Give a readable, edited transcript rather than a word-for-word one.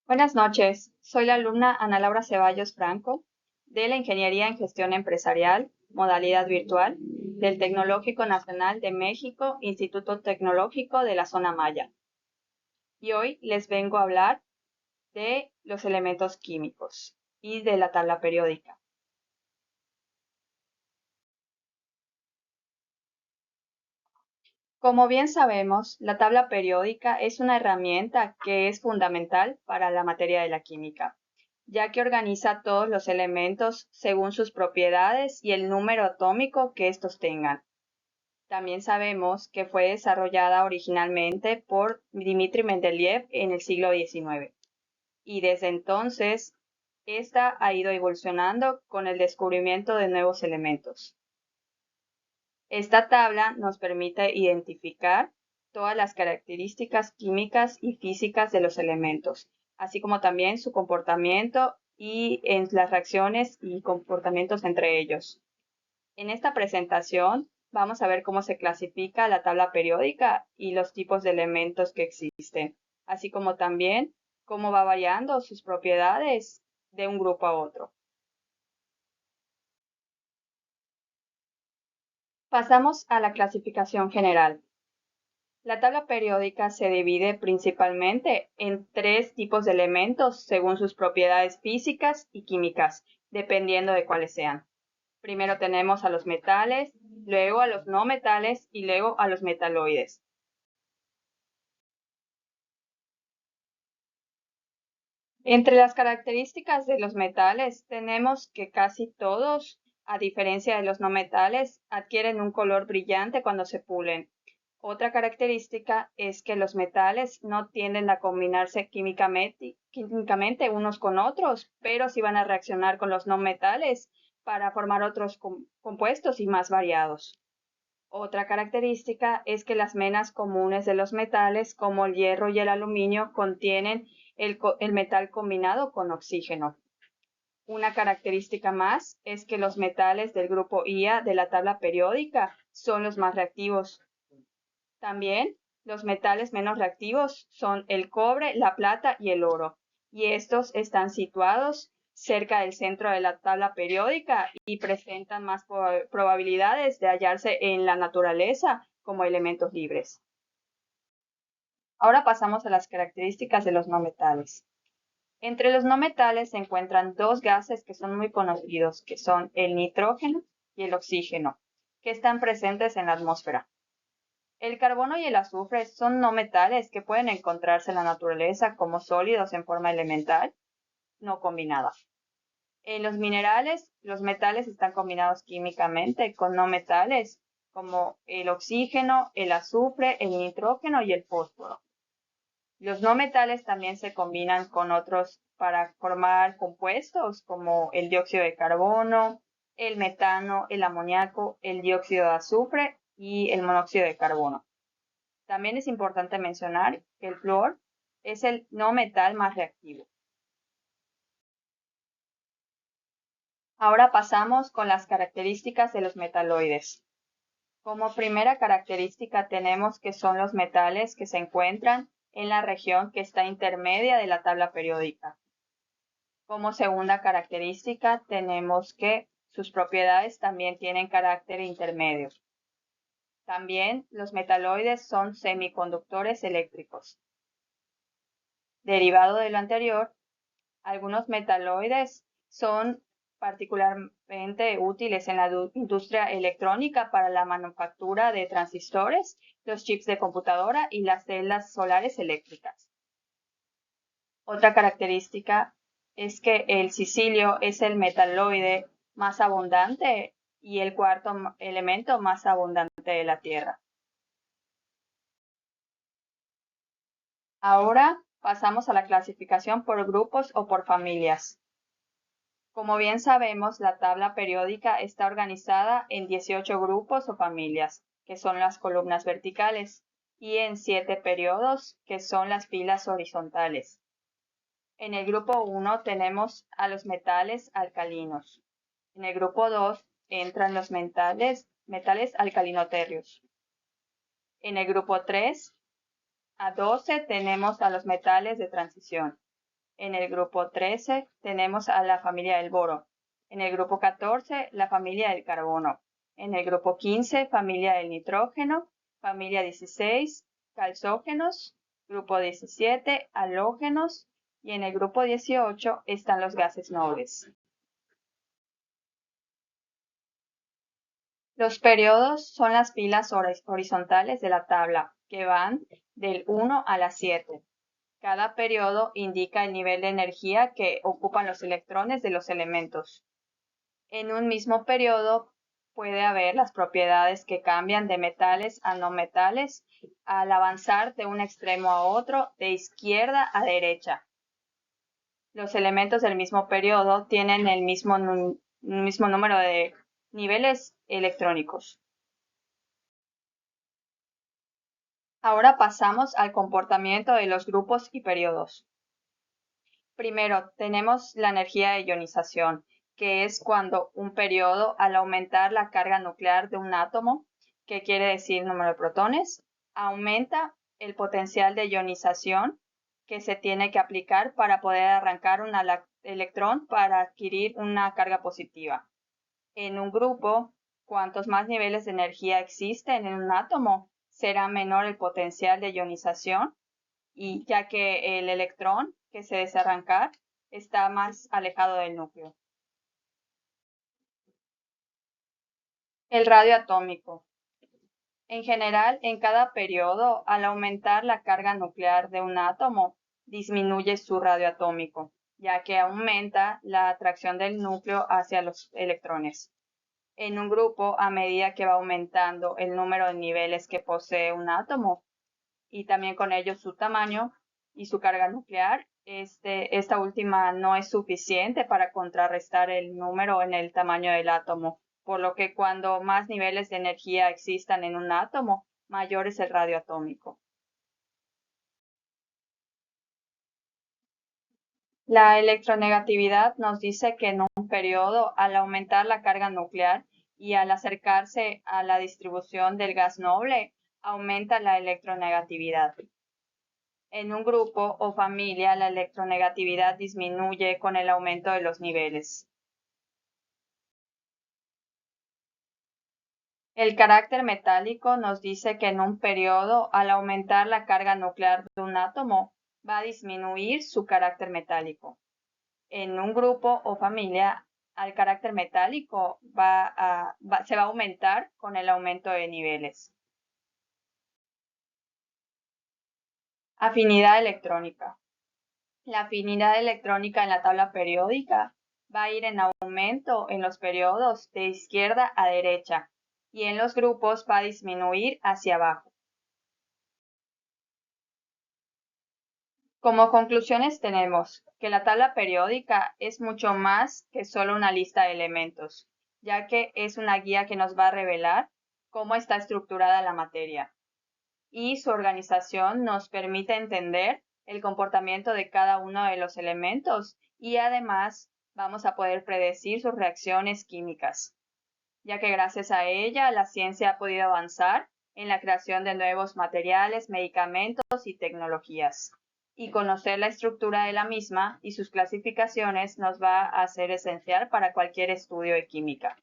Buenas noches, soy la alumna Ana Laura Ceballos Franco de la Ingeniería en Gestión Empresarial, modalidad virtual, del Tecnológico Nacional de México, Instituto Tecnológico de la Zona Maya. Y hoy les vengo a hablar de los elementos químicos y de la tabla periódica. Como bien sabemos, la tabla periódica es una herramienta que es fundamental para la materia de la química, ya que organiza todos los elementos según sus propiedades y el número atómico que estos tengan. También sabemos que fue desarrollada originalmente por Dmitri Mendeleev en el siglo XIX y desde entonces esta ha ido evolucionando con el descubrimiento de nuevos elementos. Esta tabla nos permite identificar todas las características químicas y físicas de los elementos, así como también su comportamiento y en las reacciones y comportamientos entre ellos. En esta presentación vamos a ver cómo se clasifica la tabla periódica y los tipos de elementos que existen, así como también cómo va variando sus propiedades de un grupo a otro. Pasamos a la clasificación general. La tabla periódica se divide principalmente en tres tipos de elementos según sus propiedades físicas y químicas, dependiendo de cuáles sean. Primero tenemos a los metales, luego a los no metales y luego a los metaloides. Entre las características de los metales tenemos que casi todos, a diferencia de los no metales, adquieren un color brillante cuando se pulen. Otra característica es que los metales no tienden a combinarse químicamente unos con otros, pero sí van a reaccionar con los no metales para formar otros compuestos y más variados. Otra característica es que las menas comunes de los metales, como el hierro y el aluminio, contienen el metal combinado con oxígeno. Una característica más es que los metales del grupo IA de la tabla periódica son los más reactivos. También los metales menos reactivos son el cobre, la plata y el oro, y estos están situados cerca del centro de la tabla periódica y presentan más probabilidades de hallarse en la naturaleza como elementos libres. Ahora pasamos a las características de los no metales. Entre los no metales se encuentran dos gases que son muy conocidos, que son el nitrógeno y el oxígeno, que están presentes en la atmósfera. El carbono y el azufre son no metales que pueden encontrarse en la naturaleza como sólidos en forma elemental, no combinada. En los minerales, los metales están combinados químicamente con no metales como el oxígeno, el azufre, el nitrógeno y el fósforo. Los no metales también se combinan con otros para formar compuestos como el dióxido de carbono, el metano, el amoníaco, el dióxido de azufre y el monóxido de carbono. También es importante mencionar que el flúor es el no metal más reactivo. Ahora pasamos con las características de los metaloides. Como primera característica tenemos que son los metales que se encuentran en la región que está intermedia de la tabla periódica. Como segunda característica tenemos que sus propiedades también tienen carácter intermedio. También los metaloides son semiconductores eléctricos. Derivado de lo anterior, algunos metaloides son particularmente útiles en la industria electrónica para la manufactura de transistores, los chips de computadora y las celdas solares eléctricas. Otra característica es que el silicio es el metaloide más abundante y el cuarto elemento más abundante de la Tierra. Ahora pasamos a la clasificación por grupos o por familias. Como bien sabemos, la tabla periódica está organizada en 18 grupos o familias, que son las columnas verticales, y en 7 periodos, que son las filas horizontales. En el grupo 1 tenemos a los metales alcalinos. En el grupo 2 entran los metales alcalinoterrios. En el grupo 3 a 12 tenemos a los metales de transición. En el grupo 13 tenemos a la familia del boro. En el grupo 14, la familia del carbono. En el grupo 15, familia del nitrógeno. Familia 16, calzógenos. Grupo 17, halógenos. Y en el grupo 18 están los gases nobles. Los periodos son las filas horizontales de la tabla, que van del 1 a la 7. Cada periodo indica el nivel de energía que ocupan los electrones de los elementos. En un mismo periodo puede haber las propiedades que cambian de metales a no metales al avanzar de un extremo a otro, de izquierda a derecha. Los elementos del mismo periodo tienen el mismo número de niveles electrónicos. Ahora pasamos al comportamiento de los grupos y periodos. Primero, tenemos la energía de ionización, que es cuando un periodo, al aumentar la carga nuclear de un átomo, que quiere decir número de protones, aumenta el potencial de ionización que se tiene que aplicar para poder arrancar un electrón para adquirir una carga positiva. En un grupo, cuantos más niveles de energía existen en un átomo, será menor el potencial de ionización, y ya que el electrón que se desea arrancar está más alejado del núcleo. El radio atómico. En general, en cada periodo, al aumentar la carga nuclear de un átomo, disminuye su radio atómico, ya que aumenta la atracción del núcleo hacia los electrones. En un grupo, a medida que va aumentando el número de niveles que posee un átomo y también con ello su tamaño y su carga nuclear, esta última no es suficiente para contrarrestar el número en el tamaño del átomo, por lo que cuando más niveles de energía existan en un átomo, mayor es el radio atómico. La electronegatividad nos dice que en un periodo, al aumentar la carga nuclear y al acercarse a la distribución del gas noble, aumenta la electronegatividad. En un grupo o familia, la electronegatividad disminuye con el aumento de los niveles. El carácter metálico nos dice que en un periodo, al aumentar la carga nuclear de un átomo, va a disminuir su carácter metálico. En un grupo o familia, el carácter metálico se va a aumentar con el aumento de niveles. Afinidad electrónica. La afinidad electrónica en la tabla periódica va a ir en aumento en los periodos de izquierda a derecha y en los grupos va a disminuir hacia abajo. Como conclusiones tenemos que la tabla periódica es mucho más que solo una lista de elementos, ya que es una guía que nos va a revelar cómo está estructurada la materia, y su organización nos permite entender el comportamiento de cada uno de los elementos y además vamos a poder predecir sus reacciones químicas, ya que gracias a ella la ciencia ha podido avanzar en la creación de nuevos materiales, medicamentos y tecnologías. Y conocer la estructura de la misma y sus clasificaciones nos va a ser esencial para cualquier estudio de química.